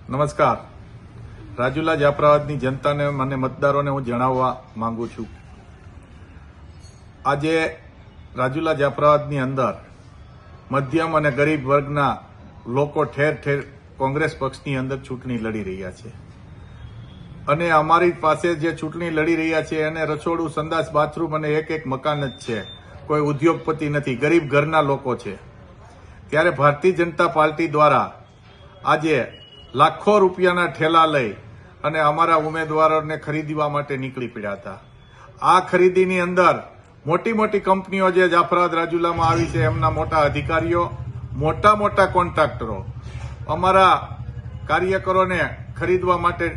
નમસ્કાર. રાજુલા જાફરાબાદની જનતાને મને મતદારોને હું જણાવવા માંગુ છું. આજે રાજુલા જાફરાબાદની અંદર મધ્યમ અને ગરીબ વર્ગના લોકો ઠેર ઠેર કોંગ્રેસ પક્ષની અંદર ચૂંટણી લડી રહ્યા છે અને અમારી પાસે જે ચૂંટણી લડી રહ્યા છે એને રસોડું, સંડાસ, બાથરૂમ અને એક મકાન જ છે. કોઈ ઉદ્યોગપતિ નથી, ગરીબ ઘરના લોકો છે. ત્યારે ભારતીય જનતા પાર્ટી દ્વારા આજે લાખો રૂપિયાના ઠેલા લઈ અને અમારા ઉમેદવારોને ખરીદવા માટે નીકળી પડ્યા હતા. આ ખરીદીની અંદર મોટી મોટી કંપનીઓ જે જાફરાબાદ રાજુલામાં આવી છે, એમના મોટા અધિકારીઓ, મોટા કોન્ટ્રાક્ટરો અમારા કાર્યકરોને ખરીદવા માટે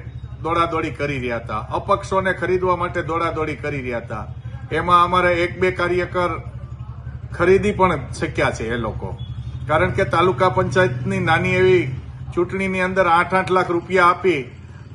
દોડાદોડી કરી રહ્યા હતા, અપક્ષોને ખરીદવા માટે દોડાદોડી કરી રહ્યા હતા. એમાં અમારે 1-2 કાર્યકર ખરીદી પણ શક્યા છે એ લોકો, કારણ કે તાલુકા પંચાયતની નાની એવી ચૂંટણીની અંદર 8-8 લાખ રૂપિયા આપી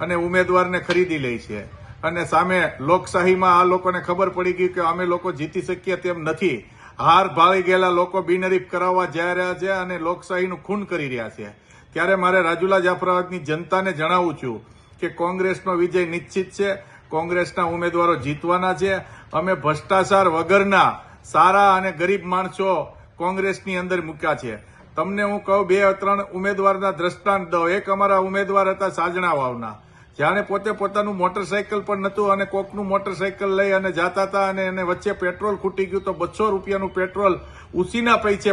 અને ઉમેદવારને ખરીદી લે છે. અને સામે લોકશાહીમાં આ લોકોને ખબર પડી ગઈ કે અમે લોકો જીતી શકીએ તેમ નથી. હાર ભાળી ગયેલા લોકો બિનહરીફ કરાવવા જઈ રહ્યા છે અને લોકશાહીનું ખૂન કરી રહ્યા છે. ત્યારે મારે રાજુલા જાફરાબાદની જનતાને જણાવું છું કે કોંગ્રેસનો વિજય નિશ્ચિત છે. કોંગ્રેસના ઉમેદવારો જીતવાના છે. અમે ભ્રષ્ટાચાર વગરના સારા અને ગરીબ માણસો કોંગ્રેસની અંદર મૂક્યા છે. તમને હું કહું, 2-3 ઉમેદવારના દ્રષ્ટાંત દઉં. એક અમારા ઉમેદવાર હતા સાજણા વાવના, જાણે પોતે પોતાનું મોટરસાયકલ પણ નતું અને કોકનું મોટરસાયકલ લઈ અને જતા હતા અને એને વચ્ચે પેટ્રોલ ખૂટી ગયું તો 200 રૂપિયાનું પેટ્રોલ ઉસીના પૈસે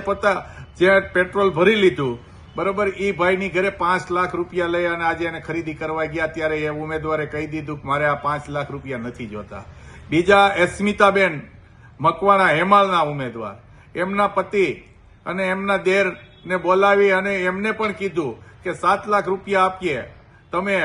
જે પેટ્રોલ ભરી લીધું. બરોબર, એ ભાઈની ઘરે 5 લાખ રૂપિયા લઈ અને આજે એને ખરીદી કરવા ગયા. ત્યારે એ ઉમેદવારે કહી દીધું કે મારે આ 5 લાખ રૂપિયા નથી જોતા. બીજા અસ્મિતાબેન મકવાણા, હેમાળના ઉમેદવાર, એમના પતિ અને એમના દેરને બોલાવી અને એમને પણ કીધું કે 7 લાખ રૂપિયા આપીએ, તમે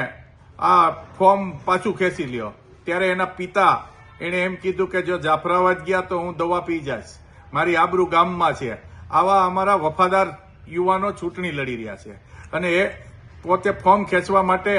આ ફોર્મ પાછું ખેંચી લ્યો. ત્યારે એના પિતા એને એમ કીધું કે જો જાફરાબાદ ગયા તો હું દવા પી જઈશ, મારી આબરૂ ગામમાં છે. આવા અમારા વફાદાર યુવાનો ચૂંટણી લડી રહ્યા છે અને એ પોતે ફોર્મ ખેંચવા માટે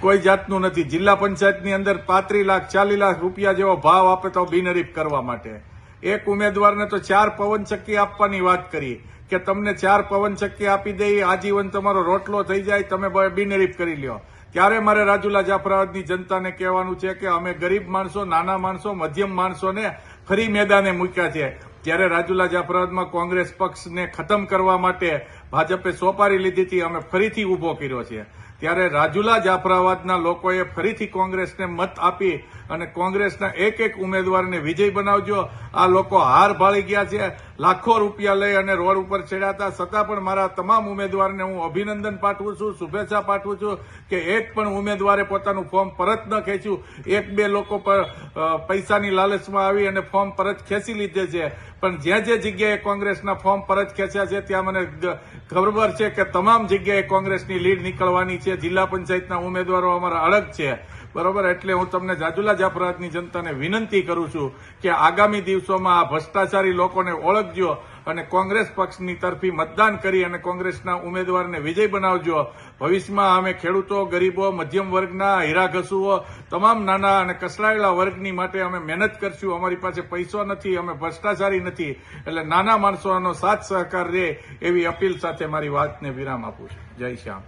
કોઈ જાતનું નથી. જિલ્લા પંચાયતની અંદર 35 લાખ 40 લાખ રૂપિયા જેવો ભાવ આપે તો બિનહરીફ કરવા માટે. એક ઉમેદવારને તો 4 પવનચક્કી આપવાની વાત કરી કે તમને 4 પવનચક્કી આપી દઈ, આજીવન તમારો રોટલો થઈ જાય, તમે બિનહરીફ કરી લ્યો. ત્યારે મારે રાજુલા જાફરાબાદની જનતાને કહેવાનું છે કે અમે ગરીબ માણસો, નાના માણસો, મધ્યમ માણસોને ફરી મેદાને મૂક્યા છે. ત્યારે રાજુલા જાફરાબાદમાં કોંગ્રેસ પક્ષને ખતમ કરવા માટે ભાજપે સોપારી લીધી હતી, અમે ફરીથી ઉભો કર્યો છે. ત્યારે રાજુલા જાફરાબાદના લોકોએ ફરીથી કોંગ્રેસને મત આપી અને કોંગ્રેસના એક ઉમેદવારને વિજય બનાવજો. આ લોકો હાર ભાળી ગયા છે, લાખો રૂપિયા લઈ અને રોડ ઉપર ચડ્યા હતા. છતાં પણ મારા તમામ ઉમેદવારને હું અભિનંદન પાઠવું છું, શુભેચ્છા પાઠવું છું કે એક પણ ઉમેદવારે પોતાનું ફોર્મ પરત ન ખેંચ્યું. 1-2 લોકો પર પૈસાની લાલચમાં આવી અને ફોર્મ પરત ખેંચી લીધે છે. પણ જે જગ્યાએ કોંગ્રેસના ફોર્મ પરત ખેંચ્યા છે ત્યાં મને ખબર છે કે તમામ જગ્યાએ કોંગ્રેસની લીડ નીકળવાની છે. જિલ્લા પંચાયતના ઉમેદવારો અમારા અલગ છે. બરોબર, એટલે હું તમને રાજુલા જાફરાબાદની જનતાને વિનંતી કરું છું કે આગામી દિવસોમાં આ ભ્રષ્ટાચારી લોકોને ઓળખજો અને કોંગ્રેસ પક્ષની તરફી મતદાન કરી અને કોંગ્રેસના ઉમેદવારને વિજય બનાવજો. ભવિષ્યમાં અમે ખેડૂતો, ગરીબો, મધ્યમ વર્ગના, હીરા ઘસુઓ, તમામ નાના અને કસરાયેલા વર્ગની માટે અમે મહેનત કરશું. અમારી પાસે પૈસો નથી, અમે ભ્રષ્ટાચારી નથી, એટલે નાના માણસોનો સાથ સહકાર રહે એવી અપીલ સાથે મારી વાતને વિરામ આપું છું. જય શ્યામ.